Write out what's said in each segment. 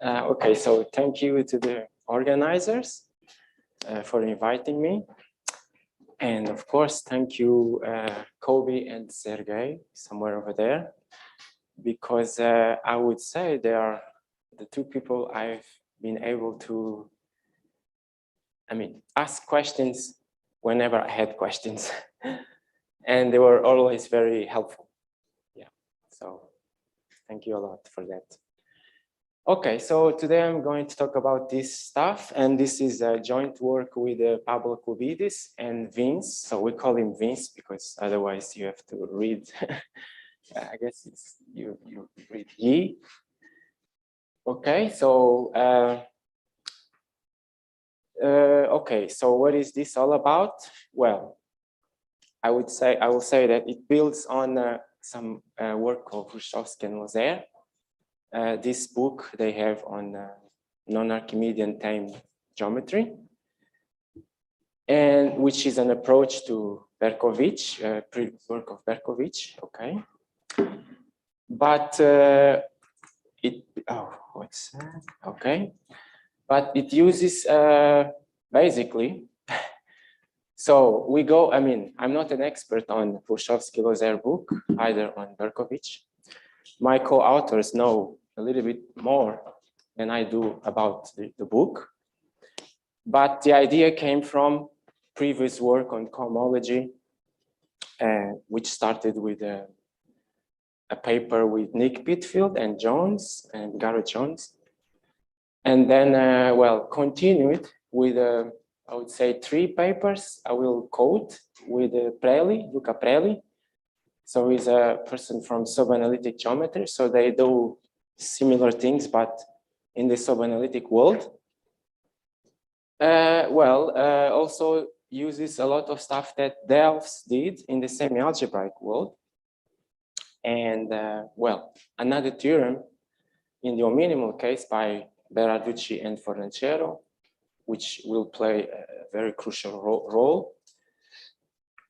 Okay, so thank you to the organizers for inviting me. And of course, thank you, Kobe and Sergey, somewhere over there, because I would say they are the two people I've been able to, ask questions whenever I had questions. And they were always very helpful. Yeah, so thank you a lot for that. Okay, so today I'm going to talk about this stuff, and this is a joint work with Pablo Cubides and Vince. So we call him Vince because otherwise you have to read. I guess it's you read Ye. Okay, so okay, so what is this all about? Well, I will say that it builds on some work of Hrushovski and Loeser. This book they have on non-archimedean time geometry, and which is an approach to Berkovich, previous work of Berkovich. Okay, but what's that? Okay, but it uses basically. So we go. I'm not an expert on Hrushovski-Loeser book, either on Berkovich. My co-authors know a little bit more than I do about the book, but the idea came from previous work on cohomology, which started with a paper with Nick Pitfield and Jones and Garrett Jones, and then continued with I would say 3 papers I will quote with Luca Preli. So he's a person from subanalytic geometry. So they do similar things, but in the subanalytic world. Also uses a lot of stuff that Delphs did in the semi-algebraic world. And another theorem in the hominimal case by Berarducci and Fornaciero, which will play a very crucial role.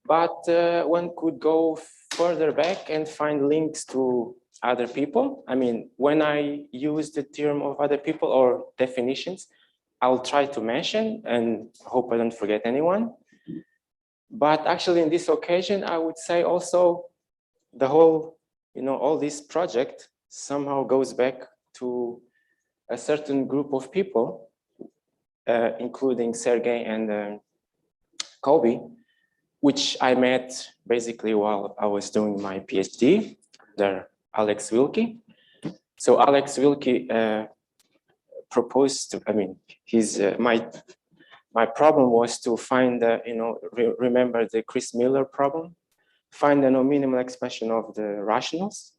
But one could go further back and find links to other people. When I use the theorem of other people or definitions, I'll try to mention and hope I don't forget anyone. But actually in this occasion, I would say also the whole, all this project somehow goes back to a certain group of people, including Sergey and Kobe, which I met basically while I was doing my PhD, there Alex Wilkie. So Alex Wilkie proposed to, my problem was to find, remember the Chris Miller problem, find a non-minimal expression of the rationals.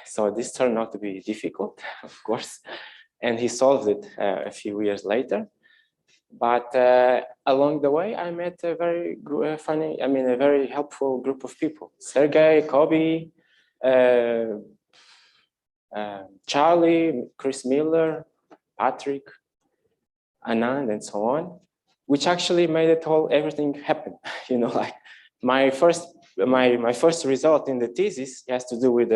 So this turned out to be difficult, of course, and he solved it a few years later. But along the way, I met a very a very helpful group of people: Sergey, Kobe, Charlie, Chris Miller, Patrick, Anand, and so on, which actually made everything happen. Like my first result in the thesis has to do with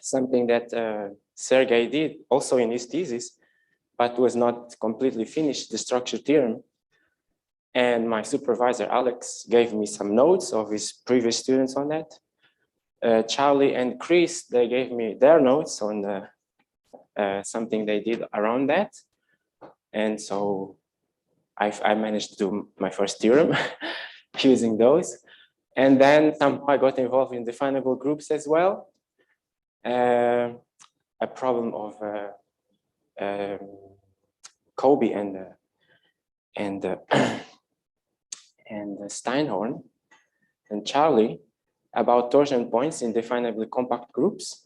something that Sergey did also in his thesis, but was not completely finished, the structure theorem. And my supervisor, Alex, gave me some notes of his previous students on that. Charlie and Chris, they gave me their notes on something they did around that. And so I managed to do my first theorem using those. And then somehow I got involved in definable groups as well. A problem of Kobe and Steinhorn and Charlie about torsion points in definably compact groups.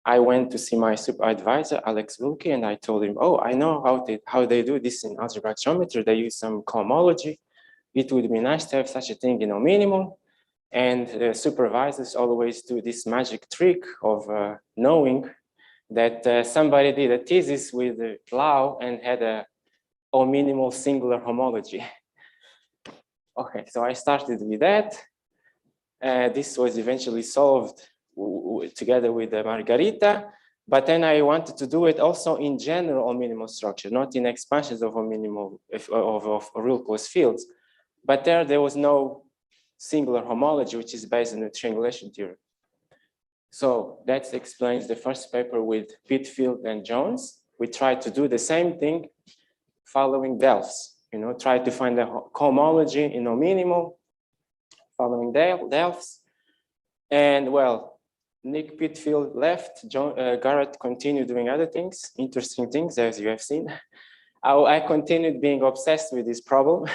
I went to see my supervisor, Alex Wilkie, and I told him, oh, I know how they do this in algebraic geometry. They use some cohomology. It would be nice to have such a thing in hominimal. And the supervisors always do this magic trick of knowing that somebody did a thesis with Lau and had a hominimal singular homology. Okay, so I started with that. This was eventually solved together with Margarita, But then I wanted to do it also in general minimal structure, not in expansions of a minimal of real closed fields. But there was no singular homology, which is based on the triangulation theorem. So that explains the first paper with Pitfield and Jones. We tried to do the same thing following Delphs, try to find a cohomology in a minimal following Delphs. And well, Nick Pitfield left, Garrett continued doing other things, interesting things, as you have seen. I continued being obsessed with this problem.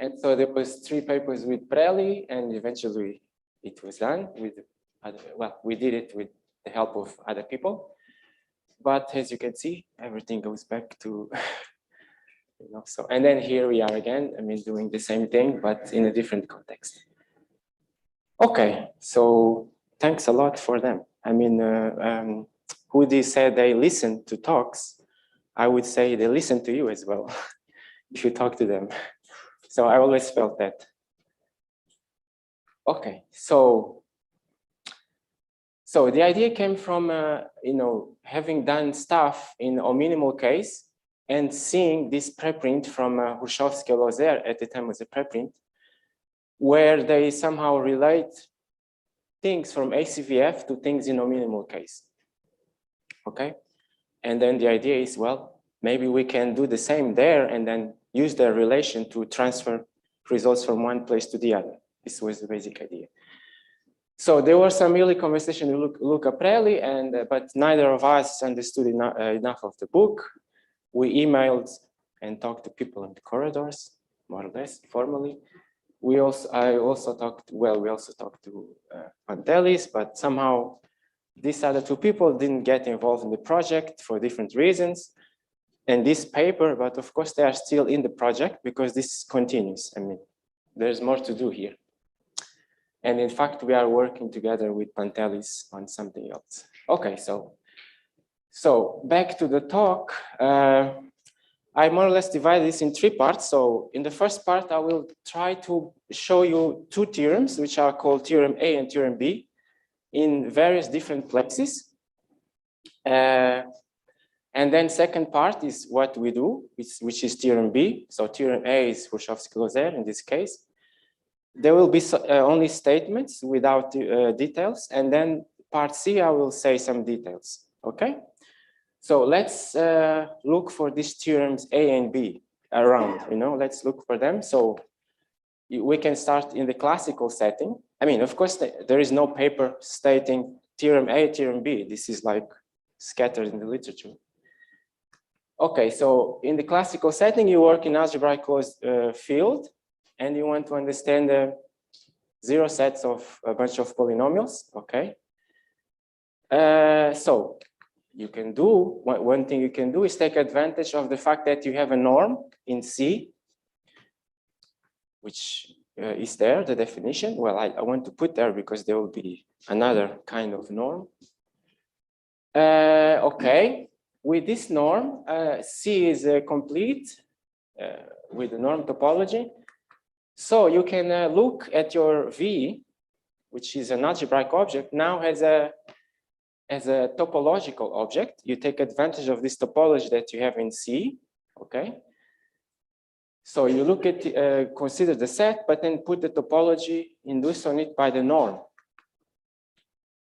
And so there was 3 papers with Prelli, and eventually it was done with we did it with the help of other people. But as you can see, everything goes back to, so, and then here we are again, doing the same thing, but in a different context. Okay, so thanks a lot for them. Woody said they listen to talks. I would say they listen to you as well, if you talk to them. So I always felt that. Okay, so the idea came from, having done stuff in a minimal case and seeing this preprint from Hrushovski-Loeser, at the time was a preprint, where they somehow relate things from ACVF to things in a minimal case. Okay, and then the idea is, well, maybe we can do the same there and then use the relation to transfer results from one place to the other. This was the basic idea. So there were some early conversations with Luca Prelli, but neither of us understood enough of the book. We emailed and talked to people in the corridors, more or less formally. We also talked to Pantelis, but somehow these other 2 people didn't get involved in the project for different reasons. And this paper, but of course they are still in the project because this continues. There's more to do here. And in fact, we are working together with Pantelis on something else. Okay, so back to the talk. I more or less divide this in 3 parts. So in the first part, I will try to show you 2 theorems, which are called Theorem A and Theorem B, in various different places. And then second part is what we do, which is Theorem B. So Theorem A is Hrushovski-Loeser in this case. There will be only statements without details. And then part C, I will say some details, okay? So let's look for these theorems A and B around, let's look for them. So we can start in the classical setting. Of course, there is no paper stating Theorem A, Theorem B. This is like scattered in the literature. Okay, so in the classical setting, you work in algebraic closed field, and you want to understand the 0 sets of a bunch of polynomials, okay? So you can do, one thing you can do is take advantage of the fact that you have a norm in C, which is there, the definition. Well, I want to put there because there will be another kind of norm. Okay, with this norm, C is complete with the norm topology. So you can look at your V, which is an algebraic object, now as a topological object. You take advantage of this topology that you have in C, okay? So you look at, consider the set, but then put the topology induced on it by the norm.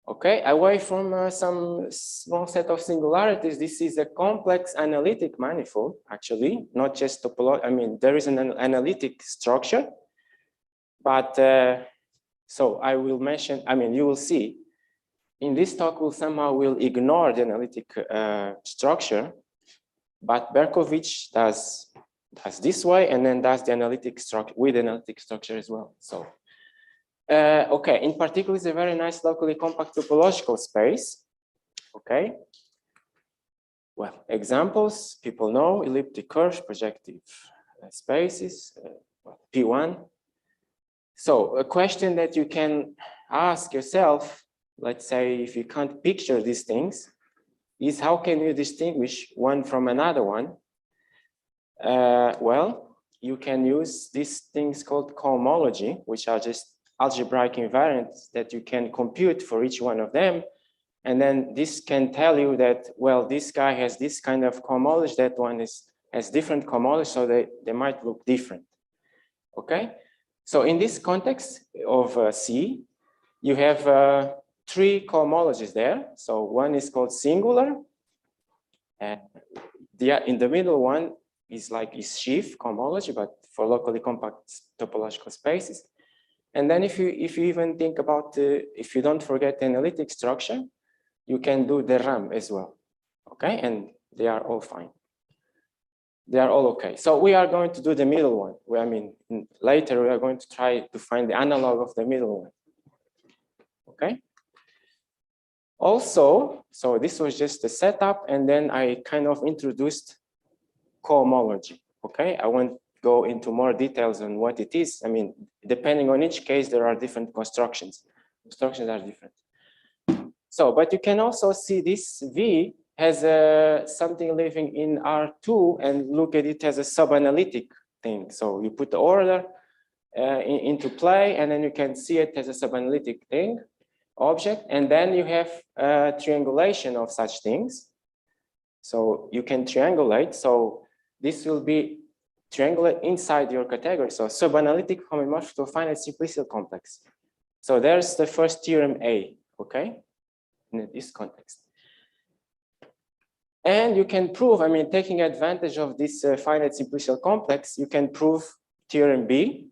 Okay, away from some small set of singularities, this is a complex analytic manifold, actually, not just topology. There is an analytic structure, but so I will mention, you will see, in this talk, we'll somehow ignore the analytic structure, but Berkovich does this way and then does the analytic structure with analytic structure as well. So, okay, in particular, it's a very nice locally compact topological space. Okay. Well, examples, people know, elliptic curves, projective spaces, P1. So a question that you can ask yourself, let's say if you can't picture these things, is how can you distinguish one from another one? Well, you can use these things called cohomology, which are just algebraic invariants that you can compute for each one of them. And then this can tell you that, well, this guy has this kind of cohomology, that one has different cohomology, so they might look different. Okay? So in this context of C, you have 3 cohomologies there. So one is called singular, and in the middle one is sheaf cohomology, but for locally compact topological spaces. And then if you even think about, if you don't forget the analytic structure, you can do the RAM as well, okay? And they are all fine. They are all okay. So we are going to do the middle one. Later we are going to try to find the analog of the middle one, okay? Also, so this was just the setup, and then I kind of introduced cohomology, okay? I won't go into more details on what it is. Depending on each case, there are different constructions. Constructions are different. So, but you can also see this V has something living in R2, and look at it as a subanalytic thing. So you put the order into play, and then you can see it as a subanalytic thing, object, and then you have triangulation of such things. So you can triangulate. So this will be triangulate inside your category. So subanalytic homomorphic to a finite simplicial complex. So there's the first theorem A, okay? In this context. And you can prove, taking advantage of this finite simplicial complex, you can prove theorem B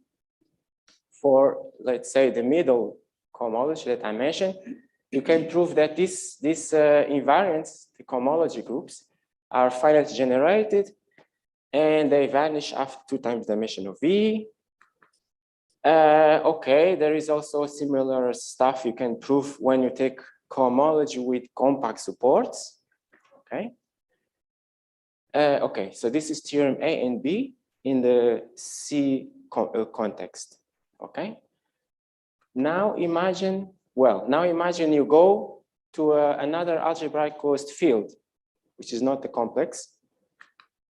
for, let's say, the middle cohomology that I mentioned. You can prove that these invariants, the cohomology groups, are finite generated, and they vanish after 2 times dimension of V. Okay, there is also similar stuff you can prove when you take cohomology with compact supports. Okay. Okay, so this is theorem A and B in the C context. Okay. Now imagine you go to another algebraic closed field, which is not a complex,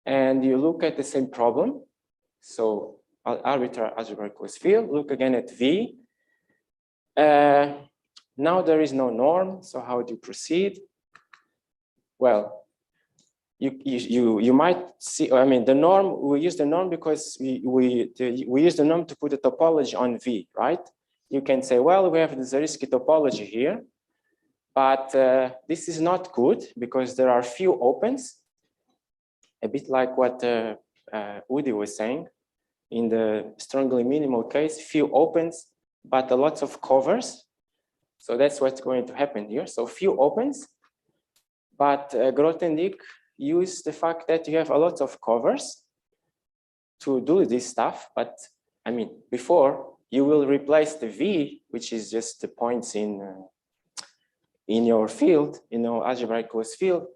and you look at the same problem. So arbitrary algebraic closed field, look again at V. Now there is no norm, so how do you proceed? Well, you might see, the norm, we use the norm because we use the norm to put a topology on V, right? You can say, well, we have the Zariski topology here, but this is not good because there are few opens, a bit like what Udi was saying. In the strongly minimal case, few opens, but a lot of covers. So that's what's going to happen here. So few opens, but Grothendieck used the fact that you have a lot of covers to do this stuff. But before you will replace the V, which is just the points in your field, algebraic closed field,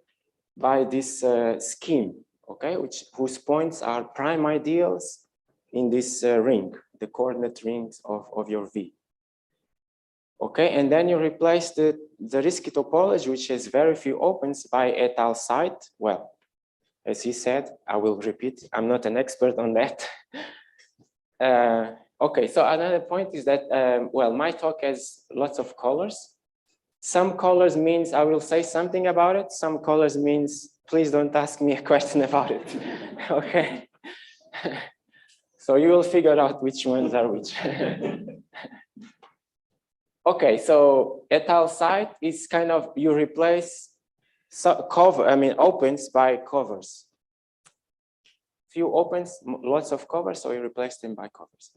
by this scheme, okay, whose points are prime ideals in this ring, the coordinate rings of your V. Okay, and then you replace the Zariski topology, which has very few opens, by et al. Site. Well, as he said, I will repeat, I'm not an expert on that. Okay, so another point is that, well, my talk has lots of colors. Some colors means I will say something about it. Some colors means, please don't ask me a question about it. Okay. So you will figure out which ones are which. Okay, so et al. Site is kind of, you replace opens by covers. Few opens, lots of covers, so you replace them by covers.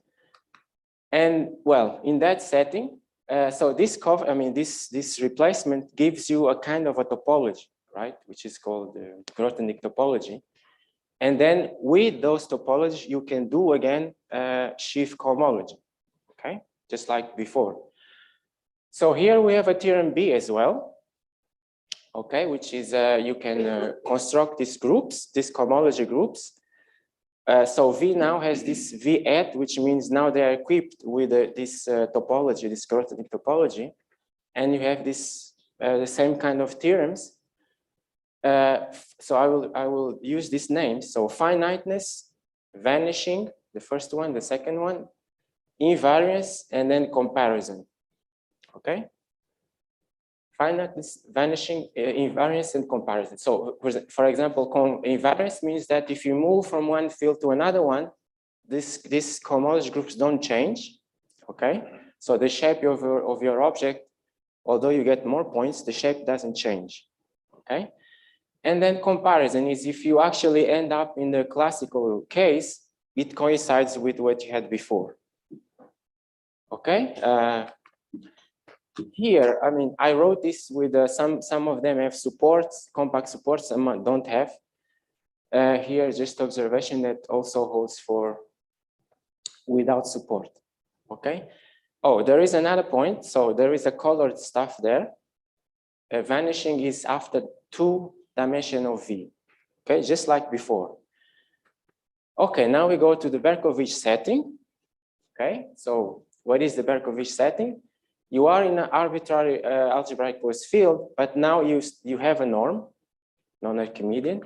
And well, in that setting, so this cover, this replacement gives you a kind of a topology, right? Which is called the Grothendieck topology. And then with those topologies, you can do again sheaf cohomology, okay? Just like before. So here we have a theorem B as well, okay, which is you can construct these groups, these cohomology groups. So V now has this V at, which means now they are equipped with this topology, this Grothendieck topology, and you have this the same kind of theorems. So I will use these names. So finiteness, vanishing, the first one, the second one, invariance, and then comparison. Okay. finite vanishing invariance and comparison. So for example, invariance means that if you move from one field to another one, these cohomology groups don't change, okay? So the shape of your object, although you get more points, the shape doesn't change, okay? And then comparison is if you actually end up in the classical case, it coincides with what you had before, okay? Here, I mean, I wrote this with some of them have supports, compact supports, some don't have. Here, just observation that also holds for without support, okay? Oh, there is another point. So there is a colored stuff there. Vanishing is after 2 dimension of V, okay? Just like before. Okay, now we go to the Berkovich setting, okay? So what is the Berkovich setting? You are in an arbitrary algebraic closed field, but now you have a norm, non-archimedean,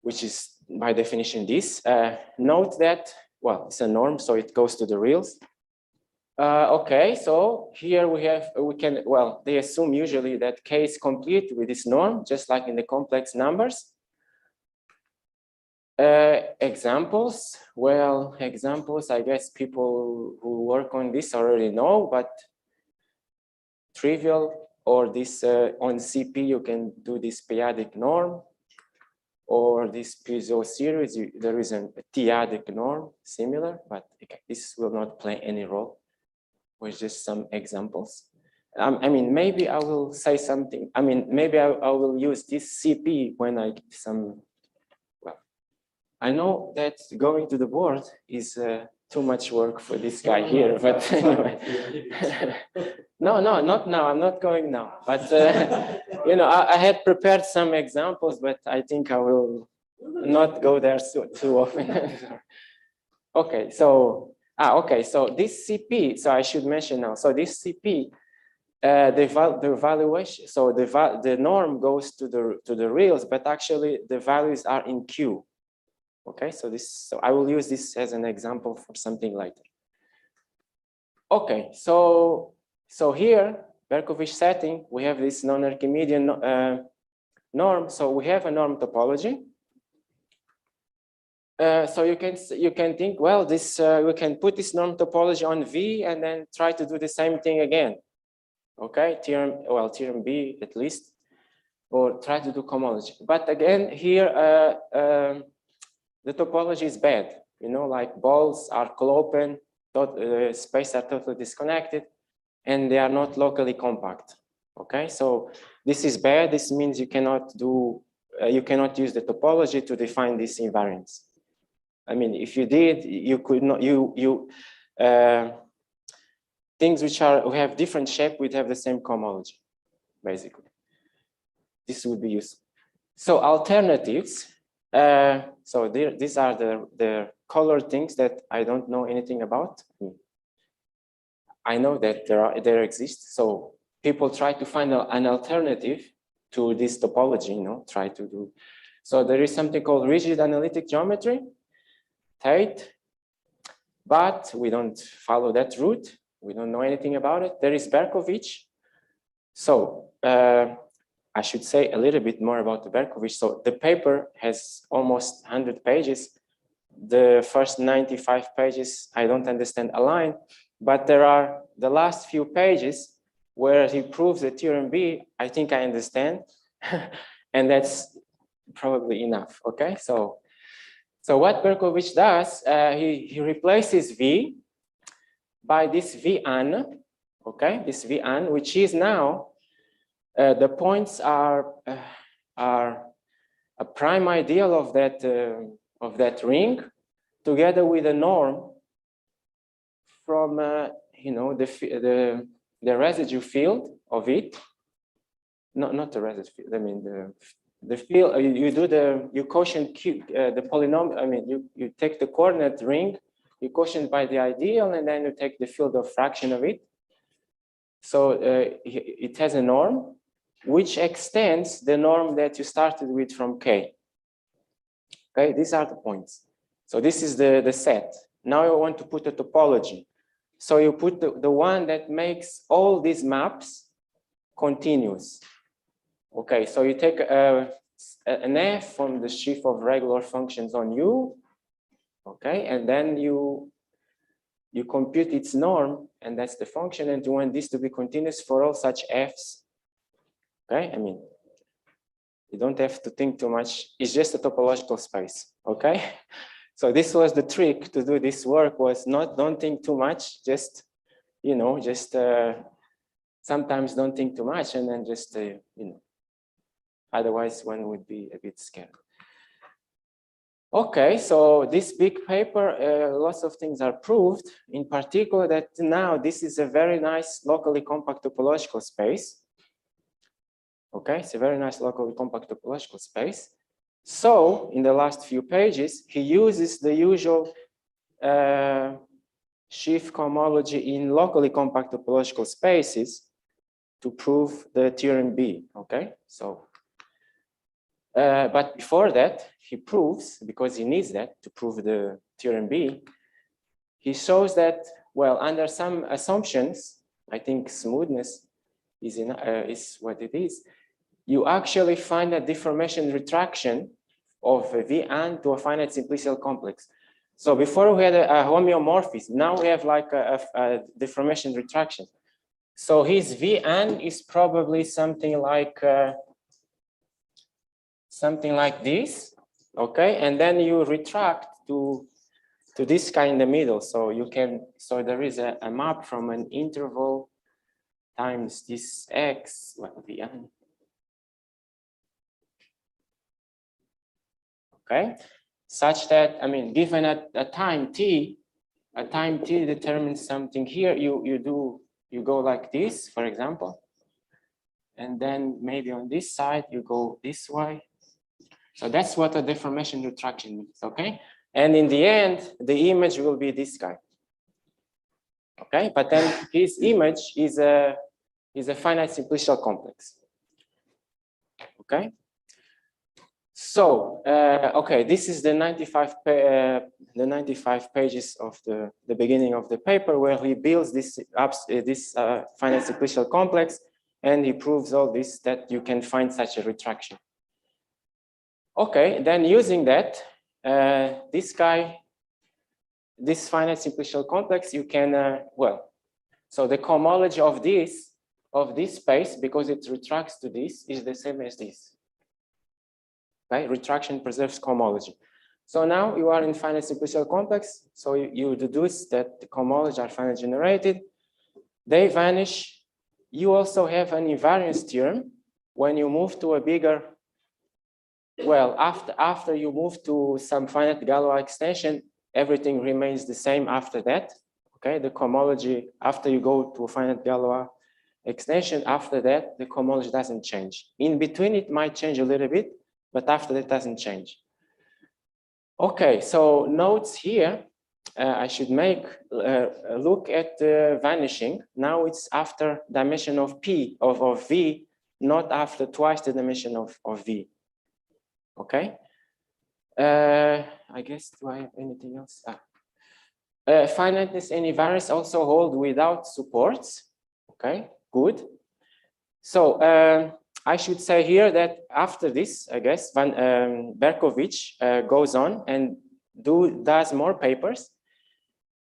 which is by definition this. Note that, well, it's a norm, so it goes to the reals. Okay, so here they assume usually that K is complete with this norm, just like in the complex numbers. Examples, well, examples, I guess people who work on this already know, but trivial, or this on CP, you can do this periodic norm, or this piezo series, there is a t-adic norm, similar, but okay, this will not play any role, with just some examples. I mean, maybe I will say something, I mean, maybe I will use this CP when I give some. I know that going to the board is too much work for this guy here, but anyway. No, not now. I'm not going now. But, you know, I had prepared some examples, but I think I will not go there too often. Okay, so, so this CP, so I should mention now. So this CP, the valuation, so the norm goes to the reals, but actually the values are in Q. Okay, so I will use this as an example for something later. Okay, so here, Berkovich setting, we have this non-Archimedean norm. So we have a norm topology. So you can think, well, this we can put this norm topology on V and then try to do the same thing again. Okay, theorem B at least, or try to do cohomology. But again, here the topology is bad, you know, like balls are open, space are totally disconnected, and they are not locally compact. Okay, so this is bad. This means you cannot use the topology to define this invariance. I mean, if you did, you could not. Things which have different shape would have the same cohomology, basically. This would be useful. So alternatives. So these are the colored things that I don't know anything about. I know that there exists. So people try to find an alternative to this topology, you know, try to do. So there is something called rigid analytic geometry, Tate, but we don't follow that route. We don't know anything about it. There is Berkovich. So I should say a little bit more about the Berkovich. So the paper has almost 100 pages. The first 95 pages, I don't understand a line, but there are the last few pages where he proves the theorem B, I think I understand, and that's probably enough, okay? So what Berkovich does, he replaces V by this Vn, okay? This Vn, which is now, the points are a prime ideal of that ring, together with a norm from you know, the residue field of it. Not the residue field. I mean the field. You quotient the polynomial. I mean you take the coordinate ring, you quotient by the ideal, and then you take the field of fraction of it. So it has a norm which extends the norm that you started with from K. Okay, these are the points. So this is the set. Now I want to put a topology. So you put the one that makes all these maps continuous. Okay, so you take an f from the sheaf of regular functions on U, okay, and then you compute its norm, and that's the function, and you want this to be continuous for all such f's. Okay, I mean, you don't have to think too much. It's just a topological space. Okay, so this was the trick to do this work, was don't think too much, just sometimes don't think too much, and then just otherwise one would be a bit scared. Okay, so this big paper, lots of things are proved. In particular, that now this is a very nice locally compact topological space. Okay, it's a very nice locally compact topological space. So in the last few pages, he uses the usual sheaf cohomology in locally compact topological spaces to prove the theorem B. Okay, so but before that, he proves, because he needs that to prove the theorem B, he shows that, well, under some assumptions, I think smoothness is what it is, you actually find a deformation retraction of a Vn to a finite simplicial complex. So before we had a homeomorphism, now we have like a deformation retraction. So his Vn is probably something like this, okay, and then you retract to this guy in the middle. So you can, so there is a map from an interval times this x, well, Vn. Okay, such that, I mean, given a time t determines something here, you go like this, for example, and then maybe on this side you go this way. So that's what a deformation retraction means, okay? And in the end, the image will be this guy. Okay, but then his image is a finite simplicial complex. Okay. So okay, this is the 95 pages of the beginning of the paper, where he builds this finite simplicial complex, and he proves all this, that you can find such a retraction. Okay, then using that, this finite simplicial complex, you can well, so the cohomology of this space, because it retracts to this, is the same as this. Okay, retraction preserves cohomology. So now you are in finite simplicial complex. So you deduce that the cohomology are finite generated. They vanish. You also have an invariance theorem when you move to a bigger, well, after you move to some finite Galois extension, everything remains the same after that. Okay, the cohomology, after you go to a finite Galois extension, after that, the cohomology doesn't change. In between, it might change a little bit, but after that doesn't change. Okay, so notes here, I should make a look at the vanishing. Now it's after dimension of P, of V, not after twice the dimension of V. Okay. I guess, do I have anything else? Finiteness and invariance also hold without supports. Okay, good. So I should say here that after this, I guess, Berkovich goes on and does more papers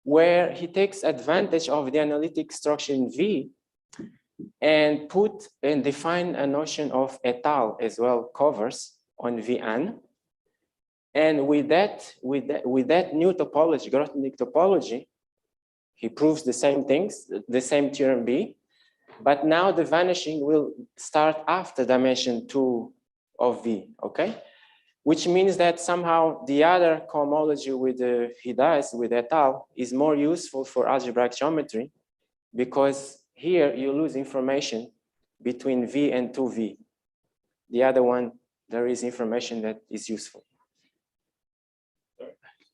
where he takes advantage of the analytic structure in V and define a notion of étale as well, covers on Vn. And with that new topology, Grothendieck topology, he proves the same things, the same theorem B. But now the vanishing will start after dimension 2 of V, okay? Which means that somehow the other cohomology he does with étale is more useful for algebraic geometry, because here you lose information between V and 2V. The other one, there is information that is useful.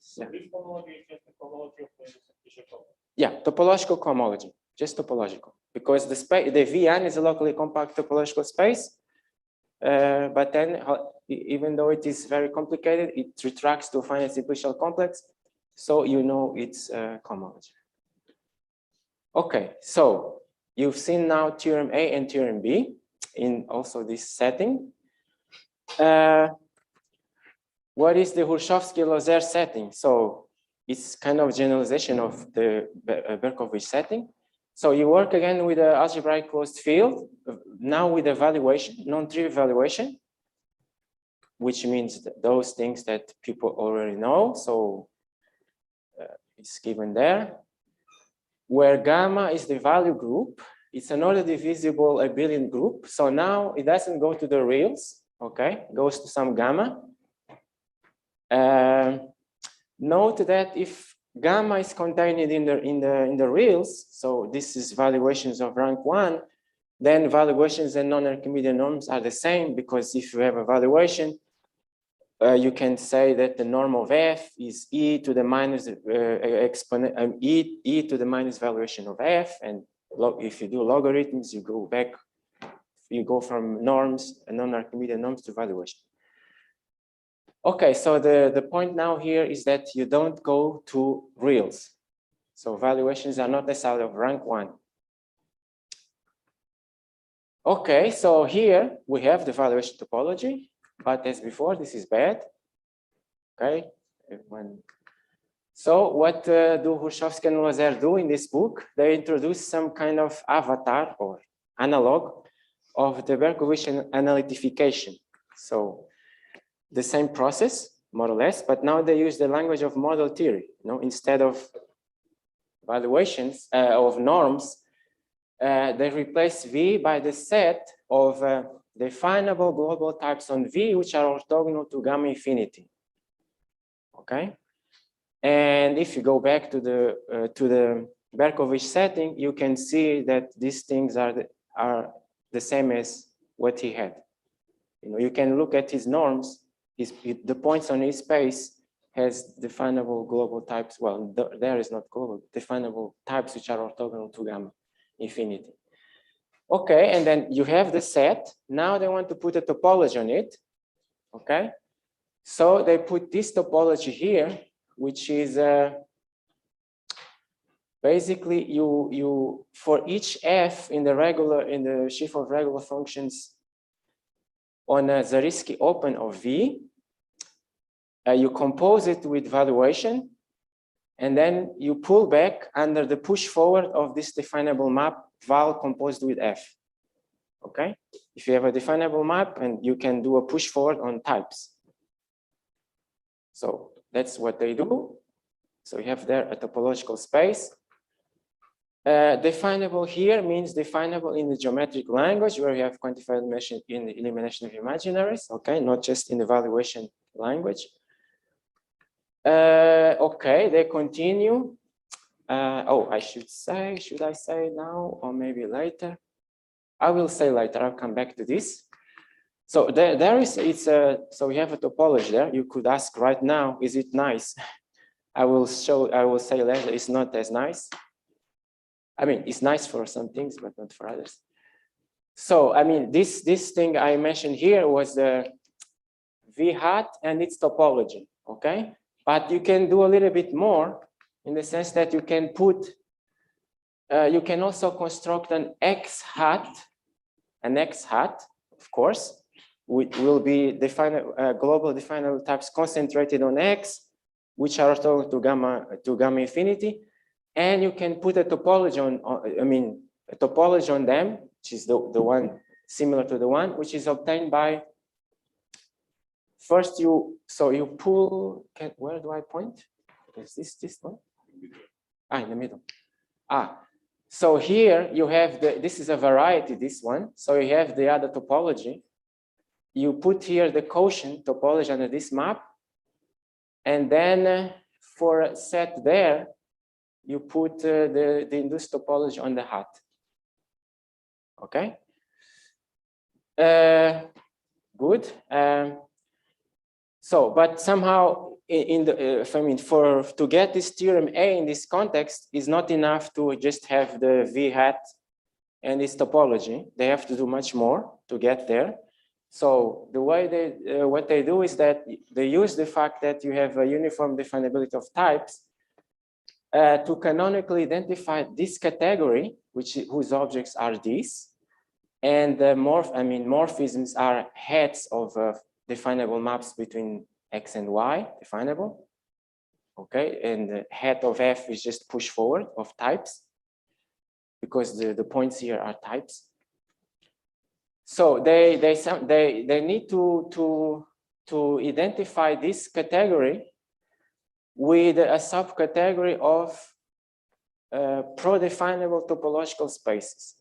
So this cohomology is just the cohomology of the simplicial complex. Yeah, topological cohomology, just topological. Because the Vn is a locally compact topological space, but then even though it is very complicated, it retracts to a finite simplicial complex, so you know it's cohomology. Okay, so you've seen now theorem A and theorem B in also this setting. What is the Hrushovski-Loeser setting? So it's kind of generalization of the Berkovich setting. So you work again with the algebraic closed field, now with evaluation, non-trivial evaluation, which means those things that people already know. So it's given there. Where gamma is the value group, it's another divisible abelian group. So now it doesn't go to the reals, okay? It goes to some gamma. Note that if gamma is contained in the reals, so this is valuations of rank 1, then valuations and non-archimedean norms are the same, because if you have a valuation, you can say that the norm of f is e to the minus exponent e to the minus valuation of f, and if you do logarithms, you go back, you go from norms and non-archimedean norms to valuation. Okay, so the point now here is that you don't go to reals. So valuations are not necessarily of rank 1. Okay, so here we have the valuation topology, but as before, this is bad. Okay, so what do Hrushovski and Loeser do in this book? They introduce some kind of avatar or analog of the Berkovich analytification. So the same process, more or less, but now they use the language of model theory. Instead of valuations of norms, they replace V by the set of definable global types on V, which are orthogonal to gamma infinity. Okay, and if you go back to the Berkovich setting, you can see that these things are the same as what he had. You can look at his norms. The points on his space has definable global types. Well, there is not global, definable types which are orthogonal to gamma infinity. Okay, and then you have the set. Now they want to put a topology on it. Okay, so they put this topology here, which is basically you for each f in the sheaf of regular functions on a Zariski open of V, you compose it with valuation, and then you pull back under the push forward of this definable map val composed with F. Okay, if you have a definable map, and you can do a push forward on types. So that's what they do. So you have there a topological space. Definable here means definable in the geometric language, where you have quantified elimination in the elimination of imaginaries, okay, not just in the valuation language. Okay, they continue. Oh, should I say now or maybe later? I will say later, I'll come back to this. So so we have a topology there. You could ask right now, is it nice? I will say later, it's not as nice. I mean, it's nice for some things, but not for others. So, I mean, this thing I mentioned here was the V hat and its topology, okay? But you can do a little bit more in the sense that you can put, you can also construct an X hat, of course, which will be global definable types concentrated on X, which are orthogonal to gamma infinity. And you can put a topology a topology on them, which is the one similar to the one, which is obtained by first you pull, where do I point? Is this one? In the middle. So here you have this is a variety, this one. So you have the other topology. You put here the quotient topology under this map. And then for a set there, you put the induced topology on the hat. Okay. Good. But somehow to get this theorem A in this context is not enough to just have the V hat and its topology. They have to do much more to get there. So the way what they do is that they use the fact that you have a uniform definability of types to canonically identify this category, whose objects are these, and the morphisms are heads of definable maps between X and Y, definable. Okay, and the head of F is just push forward of types, because the points here are types. So they need to identify this category with a subcategory of pro-definable topological spaces.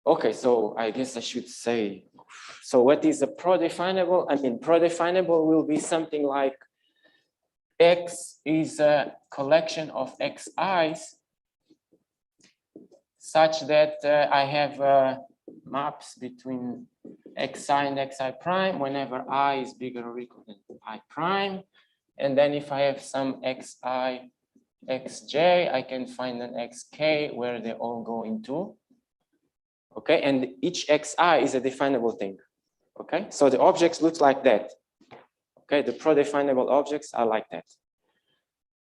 Okay, so I guess I should say, so what is a pro-definable? I mean, pro-definable will be something like X is a collection of xi's such that I have maps between xi and xi prime whenever I is bigger or equal than I prime. And then if I have some xi, xj, I can find an xk where they all go into. Okay, and each xi is a definable thing. Okay, so the objects look like that. Okay, the pro-definable objects are like that.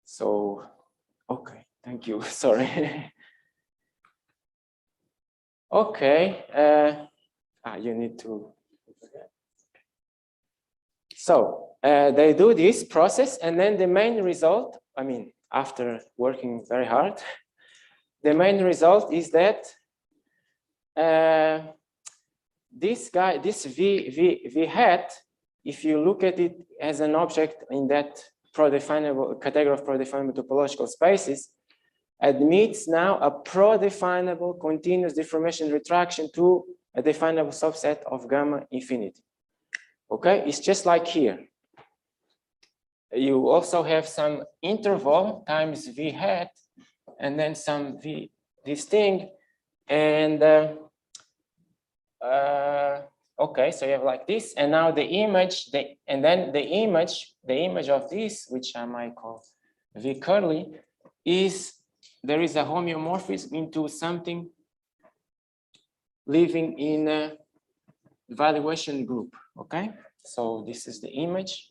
So, okay, thank you. Sorry. Okay, you need to. So they do this process, and then the main result, I mean, after working very hard, the main result is that this guy, this V hat, if you look at it as an object in that pro-definable category of pro-definable topological spaces, admits now a pro-definable continuous deformation retraction to a definable subset of gamma infinity. Okay, it's just like here. You also have some interval times V hat, and then some V, this thing, and okay, so you have like this, and now the image, and then the image of this, which I might call V curly, is there is a homeomorphism into something living in a valuation group. Okay, so this is the image.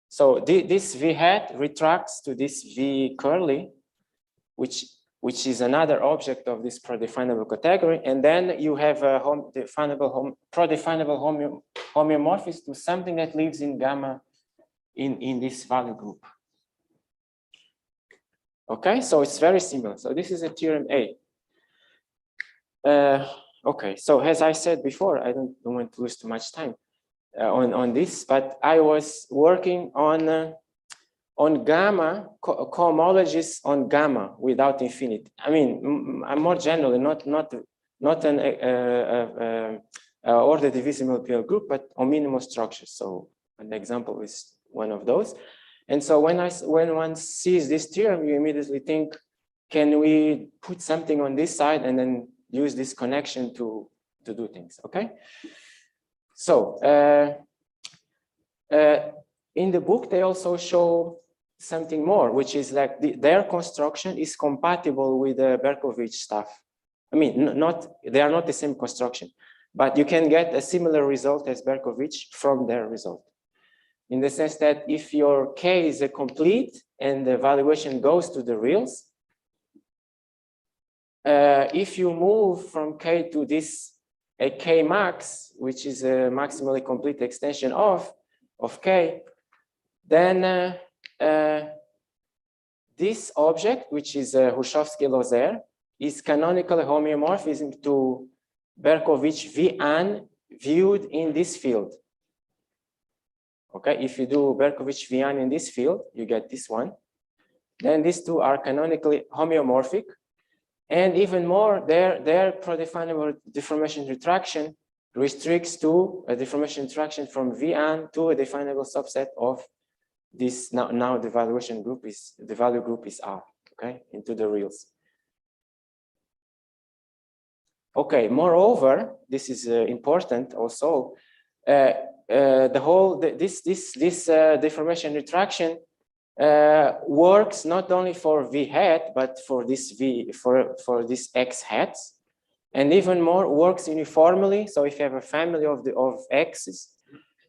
So this V hat retracts to this V curly, which is another object of this pro-definable category, and then you have a pro-definable homeomorphism to something that lives in gamma in this value group. Okay, so it's very similar. So this is a theorem A. Okay, so as I said before, I don't want to lose too much time on this, but I was working on gamma, cohomologies on gamma without infinity. I mean, I'm more generally not an order divisible PL group, but on minimal structures. So an example is one of those. And so when one sees this theorem, you immediately think, can we put something on this side and then use this connection to do things? Okay. So in the book, they also show something more, which is like their construction is compatible with the Berkovich stuff. I mean, they are not the same construction, but you can get a similar result as Berkovich from their result. In the sense that if your K is a complete and the evaluation goes to the reals, if you move from K to this a K max, which is a maximally complete extension of K, then this object, which is Hrushovski-Loeser, is canonically homeomorphism to Berkovich Vn viewed in this field. Okay, if you do Berkovich Vn in this field, you get this one. Then these two are canonically homeomorphic. And even more, their pro-definable deformation retraction restricts to a deformation retraction from Vn to a definable subset of this. Now the value group is R, okay, into the reals. Okay, moreover, this is important also. This deformation retraction works not only for V hat, but for this for this X hats, and even more works uniformly. So if you have a family of X's,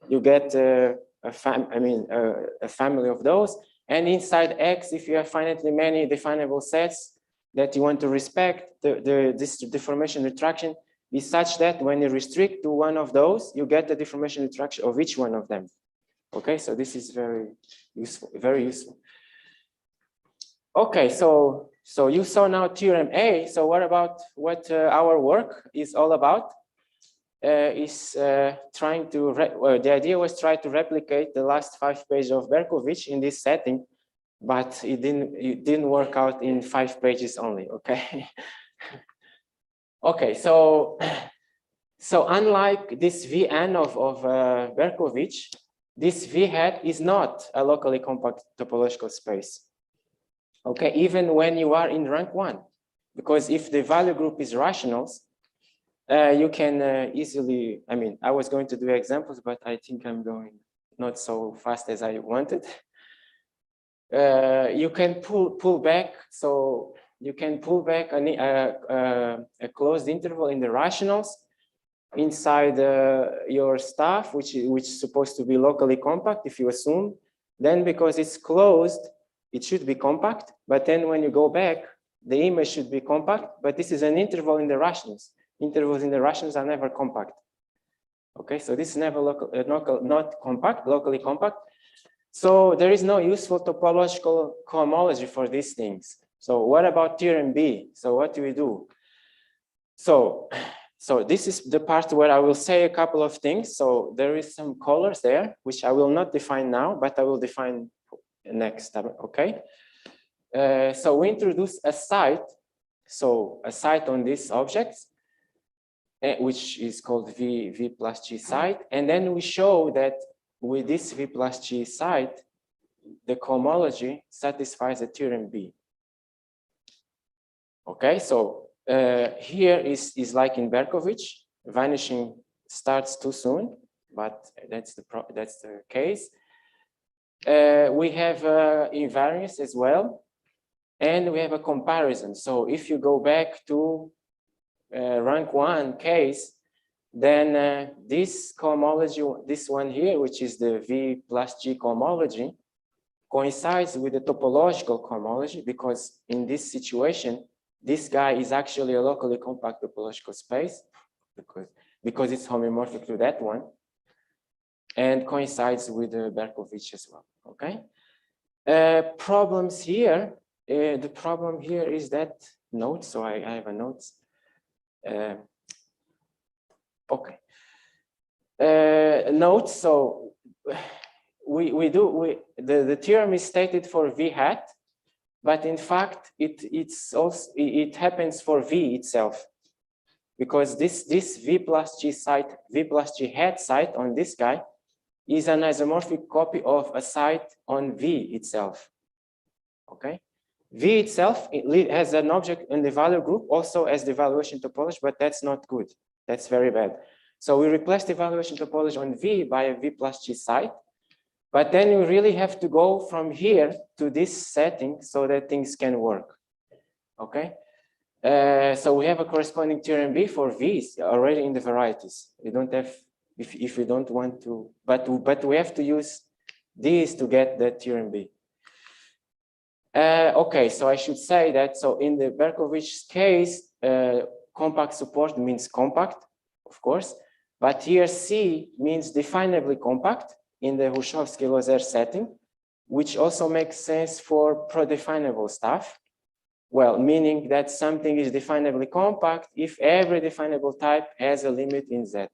you get a family of those, And inside X, if you have finitely many definable sets that you want to respect, this deformation retraction is such that when you restrict to one of those, you get the deformation retraction of each one of them. Okay, so this is very useful, very useful. Okay, so you saw now theorem A. So what about what our work is all about? Trying to, the idea was try to replicate the last 5 pages of Berkovich in this setting, but it didn't work out in 5 pages only, okay? Okay, so unlike this Vn of Berkovich, this V hat is not a locally compact topological space. Okay, even when you are in rank 1, because if the value group is rationals, you can easily, I mean, I was going to do examples, but I think I'm going not so fast as I wanted. You can pull back, so you can pull back a closed interval in the rationals inside your stuff, which is supposed to be locally compact if you assume. Then because it's closed, it should be compact, but then when you go back, the image should be compact, but this is an interval in the rationals. Intervals in the rationals are never compact. Okay, so this is never not compact, locally compact. So there is no useful topological cohomology for these things. So what about theorem B? So what do we do? So this is the part where I will say a couple of things. So there is some colors there, which I will not define now, but I will define next time, okay? So we introduce a site. So a site on these objects, which is called V plus G site. And then we show that with this V plus G site, the cohomology satisfies the theorem B. Okay, so here is like in Berkovich, vanishing starts too soon, but that's the case. We have invariance as well, and we have a comparison. So if you go back to rank 1 case, then this cohomology, this one here, which is the V plus G cohomology, coincides with the topological cohomology, because in this situation, this guy is actually a locally compact topological space, because it's homomorphic to that one, and coincides with Berkovich as well. Okay. Problems here. The problem here is that note. So I have a note. Okay. Note. So the theorem is stated for V hat, but in fact it happens for V itself, because this V plus G site, V plus G hat site on this guy is an isomorphic copy of a site on V itself. Okay, V itself has an object in the value group also as the evaluation topology, but that's not good. That's very bad. So we replace the evaluation topology on V by a V plus G site, but then we really have to go from here to this setting so that things can work. Okay, so we have a corresponding theorem B for V's already in the varieties. We don't have, if we don't want to, but we have to use these to get the theorem B. Okay, so I should say that, so in the Berkovich case, compact support means compact, of course, but here C means definably compact in the Hrushovski-Loeser setting, which also makes sense for pro-definable stuff. Well, meaning that something is definably compact if every definable type has a limit in Z.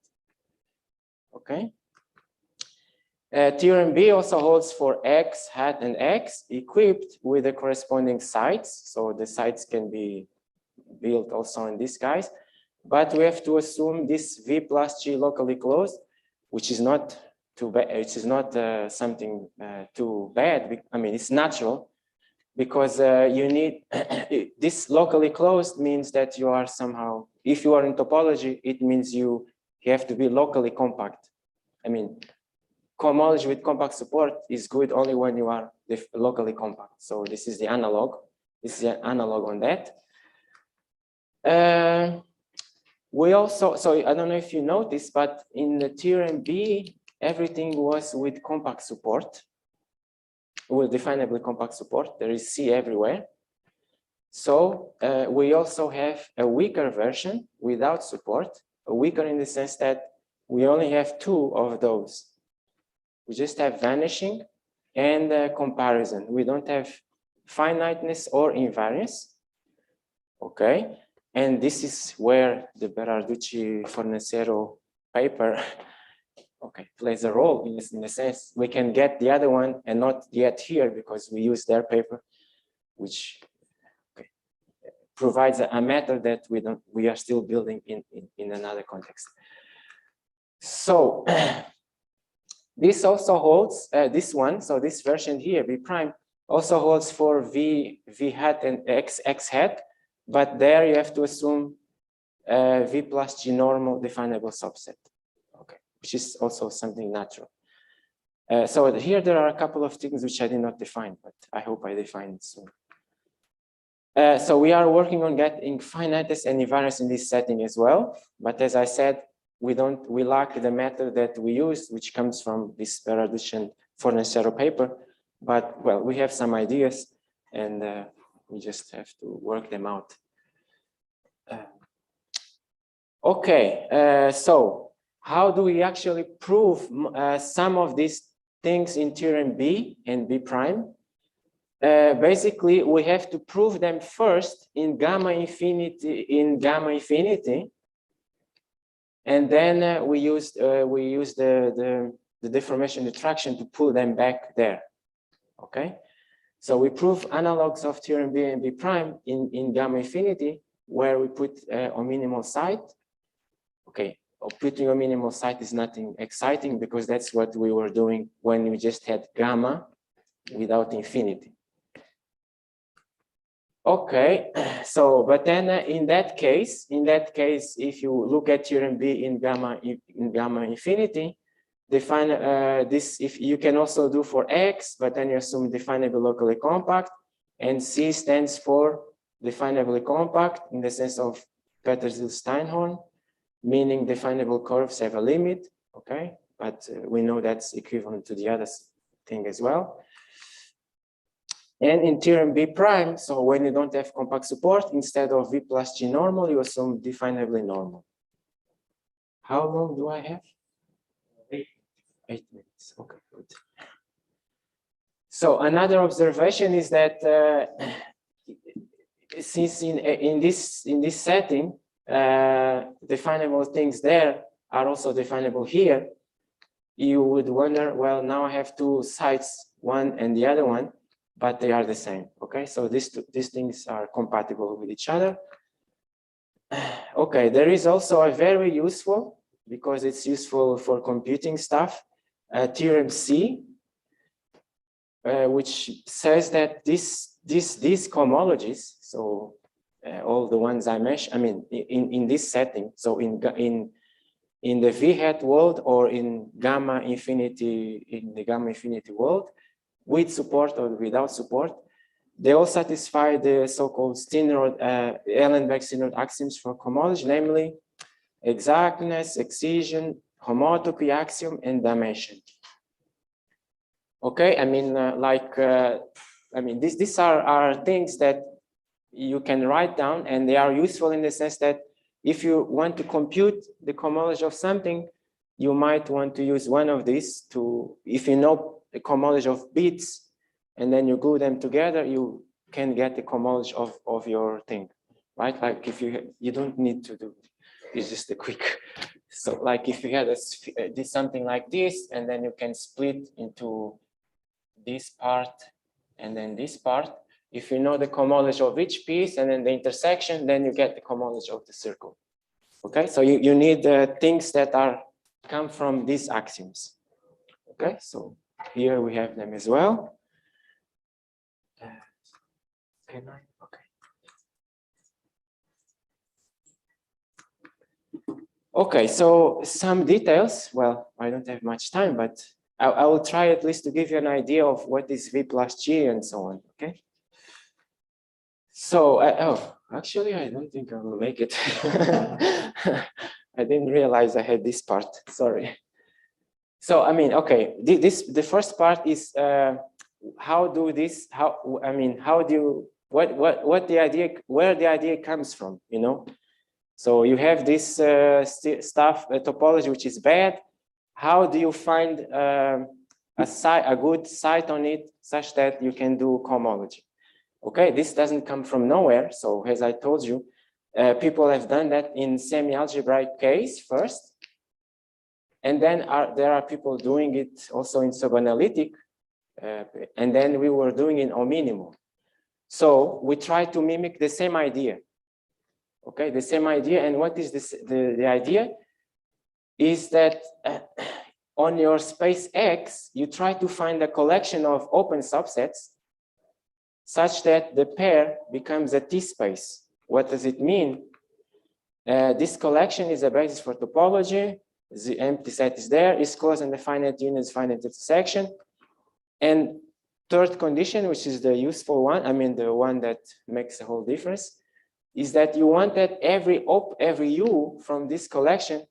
Okay. Theorem B also holds for X hat and X equipped with the corresponding sites. So the sites can be built also in these guys, but we have to assume this V plus G locally closed, which is not too bad. It is not something too bad. I mean, it's natural, because you need this locally closed means that you are somehow, if you are in topology, it means you have to be locally compact. I mean, cohomology with compact support is good only when you are locally compact. So this is the analog. This is the analog on that. We also, so I don't know if you noticed, but in the theorem B, everything was with compact support. with definably compact support. There is C everywhere. So we also have a weaker version without support, weaker in the sense that we only have 2 of those. We just have vanishing and comparison. We don't have finiteness or invariance. Okay, and this is where the Berarducci-Fornecero paper plays a role in the sense we can get the other one and not yet here because we use their paper, which provides a method that we are still building in another context. So this also holds this one. So this version here, V prime, also holds for V hat and X hat, but there you have to assume V plus G normal definable subset, which is also something natural. So here there are a couple of things which I did not define, but I hope I define it soon. So we are working on getting finiteness and invariance in this setting as well. But as I said, we lack the method that we use, which comes from this Berarducci-Fornecero paper. But well, we have some ideas and we just have to work them out. So how do we actually prove some of these things in theorem B and B prime? Basically, we have to prove them first in gamma infinity, and then we use the deformation retraction to pull them back there. Okay, so we prove analogs of theorem B and B prime in gamma infinity, where we put a minimal site. Okay, putting a minimal site is nothing exciting because that's what we were doing when we just had gamma without infinity. Okay, so but then in that case, if you look at theorem B in gamma infinity, define this. If you can also do for X, but then you assume definable locally compact, and C stands for definably compact in the sense of Peterswil-Steinhorn, meaning definable curves have a limit. Okay, but we know that's equivalent to the other thing as well. And in theorem B prime, so when you don't have compact support, instead of V plus G normal, you assume definably normal. How long do I have? 8 minutes. Okay, good. So another observation is that since in this setting, definable things there are also definable here, you would wonder, well, now I have 2 sites, one and the other one, but they are the same. Okay, so these things are compatible with each other. Okay, there is also a very useful, because it's useful for computing stuff, theorem C, which says that these cohomologies, so all the ones I mentioned, I mean, in this setting, so in the V hat world or in gamma infinity, in the gamma infinity world, with support or without support, they all satisfy the so-called Ellenberg-Steenrod axioms for cohomology, namely exactness, excision, homotopy axiom, and dimension. Okay, I mean, these are things that you can write down, and they are useful in the sense that if you want to compute the cohomology of something, you might want to use one of these to, if you know the cohomology of bits, and then you glue them together, you can get the cohomology of your thing, right? Like if you don't need to do, it's just a quick. So like if you had did something like this, and then you can split into this part and then this part. If you know the cohomology of each piece and then the intersection, then you get the cohomology of the circle. Okay, so you need things that come from these axioms. Okay, so here we have them as well. Okay. Okay, so some details. Well, I don't have much time, but I will try at least to give you an idea of what is V plus G and so on. Okay. So, actually, I don't think I will make it. I didn't realize I had this part. Sorry. So, I mean, okay, the first part is how do this, how, I mean, how do you, what the idea, where the idea comes from, you know? So you have this stuff, a topology, which is bad. How do you find a good site on it such that you can do cohomology? Okay, this doesn't come from nowhere. So as I told you, people have done that in semi-algebraic case first. And then there are people doing it also in subanalytic. And then we were doing it in hominimal. So we try to mimic the same idea. Okay, the same idea. And what is this? The idea is that on your space X, you try to find a collection of open subsets such that the pair becomes a T-space. What does it mean? This collection is a basis for topology. The empty set is there, is closed and the finite unit is finite intersection. And third condition, which is the useful one, I mean the one that makes a whole difference, is that you want that every U from this collection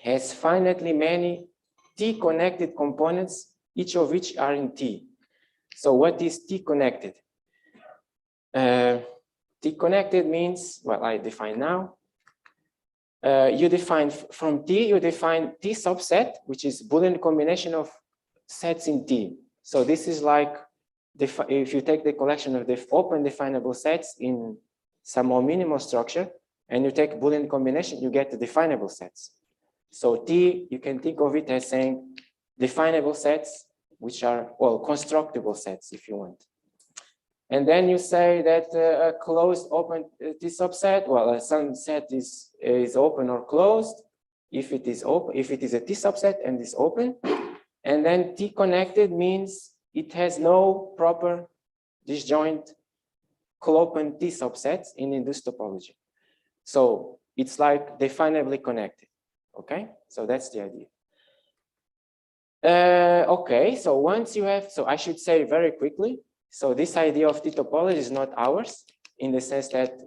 has finitely many T-connected components, each of which are in T. So what is T-connected? T-connected means, well, I define now. You define from T, you define T subset, which is Boolean combination of sets in T. So this is like, if you take the collection of the open definable sets in some hominimal structure, and you take Boolean combination, you get the definable sets. So T, you can think of it as saying definable sets, which are, well, constructible sets, if you want. And then you say that a closed open T subset, well, some set is open or closed. If it is open, if it is a T subset and is open, and then T connected means it has no proper disjoint clopen T subsets in induced topology. So it's like definably connected. Okay, so that's the idea. Okay, so once you have, so I should say very quickly. So this idea of T topology is not ours in the sense that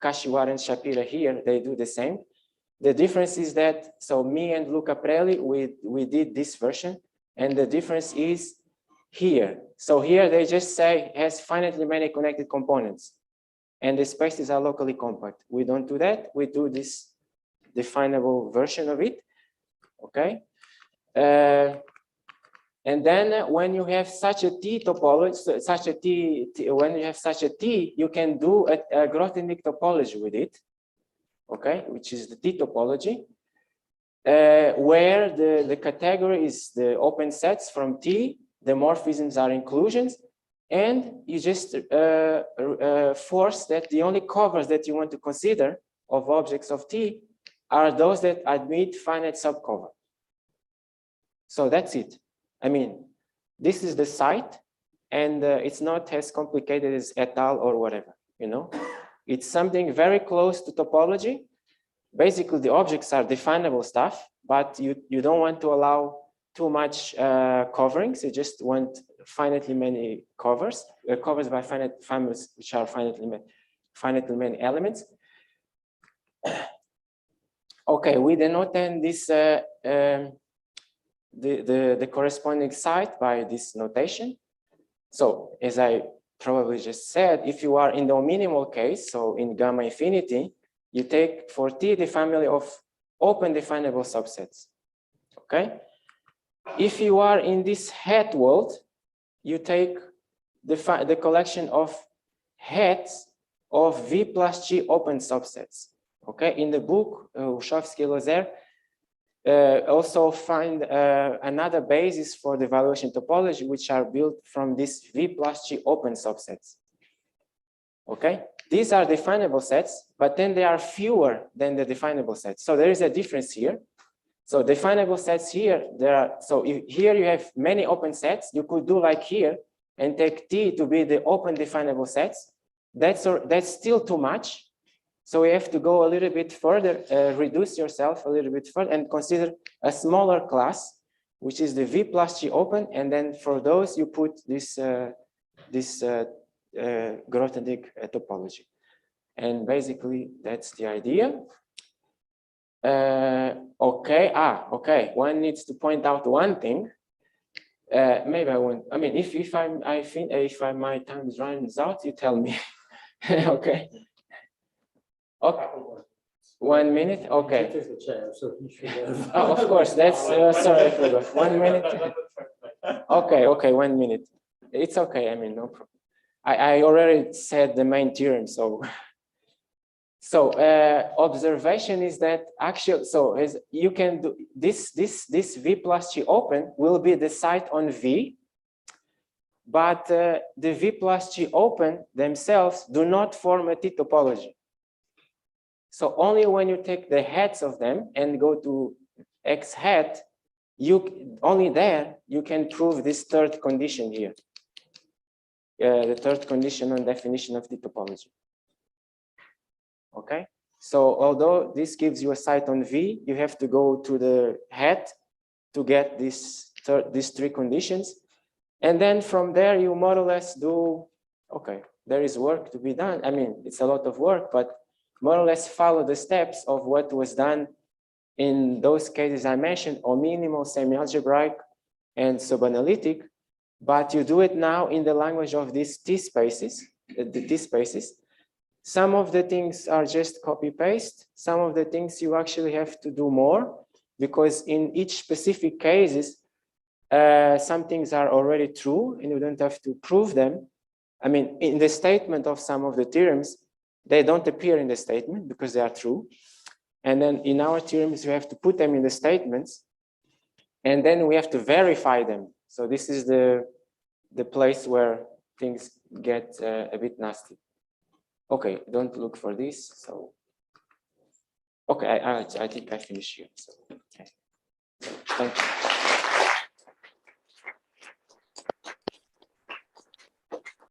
Kashiwara and Shapira here, they do the same. The difference is that, so me and Luca Prelli, we did this version, and the difference is here. So here they just say has finitely many connected components, and the spaces are locally compact. We don't do that. We do this definable version of it. Okay. And then when you have such a T topology, such a T, when you have such a T, you can do a Grothendieck topology with it, okay, which is the T topology, where the category is the open sets from T, the morphisms are inclusions, and you just force that the only covers that you want to consider of objects of T are those that admit finite subcover. So that's it. I mean, this is the site, and it's not as complicated as et al. Or whatever, you know. It's something very close to topology. Basically, the objects are definable stuff, but you don't want to allow too much coverings. You just want finitely many covers, covers by finite families, which are finitely many elements. Okay, we denote then this the corresponding site by this notation. So as I probably just said, if you are in the minimal case, so in gamma infinity, you take for T the family of open definable subsets. Okay. If you are in this hat world, you take the collection of hats of V plus G open subsets. Okay. In the book, Hrushovski-Loeser also find another basis for the evaluation topology, which are built from this V plus G open subsets. Okay, these are definable sets, but then they are fewer than the definable sets. So there is a difference here. So definable sets here, there are, so here you have many open sets. You could do like here and take T to be the open definable sets. That's still too much. So we have to go a little bit further, reduce yourself a little bit further and consider a smaller class, which is the V plus G open. And then for those, you put this, Grothendieck topology. And basically that's the idea. Okay, okay. One needs to point out one thing. Maybe I won't. I mean, if my time runs out, you tell me. Okay. Okay. 1 minute. Okay. Jeff is the chair, so he should have. Oh, of course. That's sorry, I forgot. 1 minute. Okay. Okay. 1 minute. It's okay. I mean, no problem. I already said the main theorem, so. So observation is that actual. So as you can do this V plus G open will be the site on V, but the V plus G open themselves do not form a T topology. So only when you take the heads of them and go to X hat, only there you can prove this third condition here. The third condition on definition of T topology. Okay, so although this gives you a site on V, you have to go to the head to get these three conditions. And then from there, you more or less do, okay, there is work to be done. I mean, it's a lot of work, but more or less follow the steps of what was done in those cases I mentioned, or minimal, semi-algebraic, and subanalytic. But you do it now in the language of these T spaces, the T spaces. Some of the things are just copy-paste. Some of the things you actually have to do more, because in each specific cases, some things are already true and you don't have to prove them. I mean, in the statement of some of the theorems, they don't appear in the statement because they are true. And then in our theorems, we have to put them in the statements, and then we have to verify them. So this is the place where things get a bit nasty. Okay, don't look for this. So, okay, I think I finished here. So, okay. Thank you.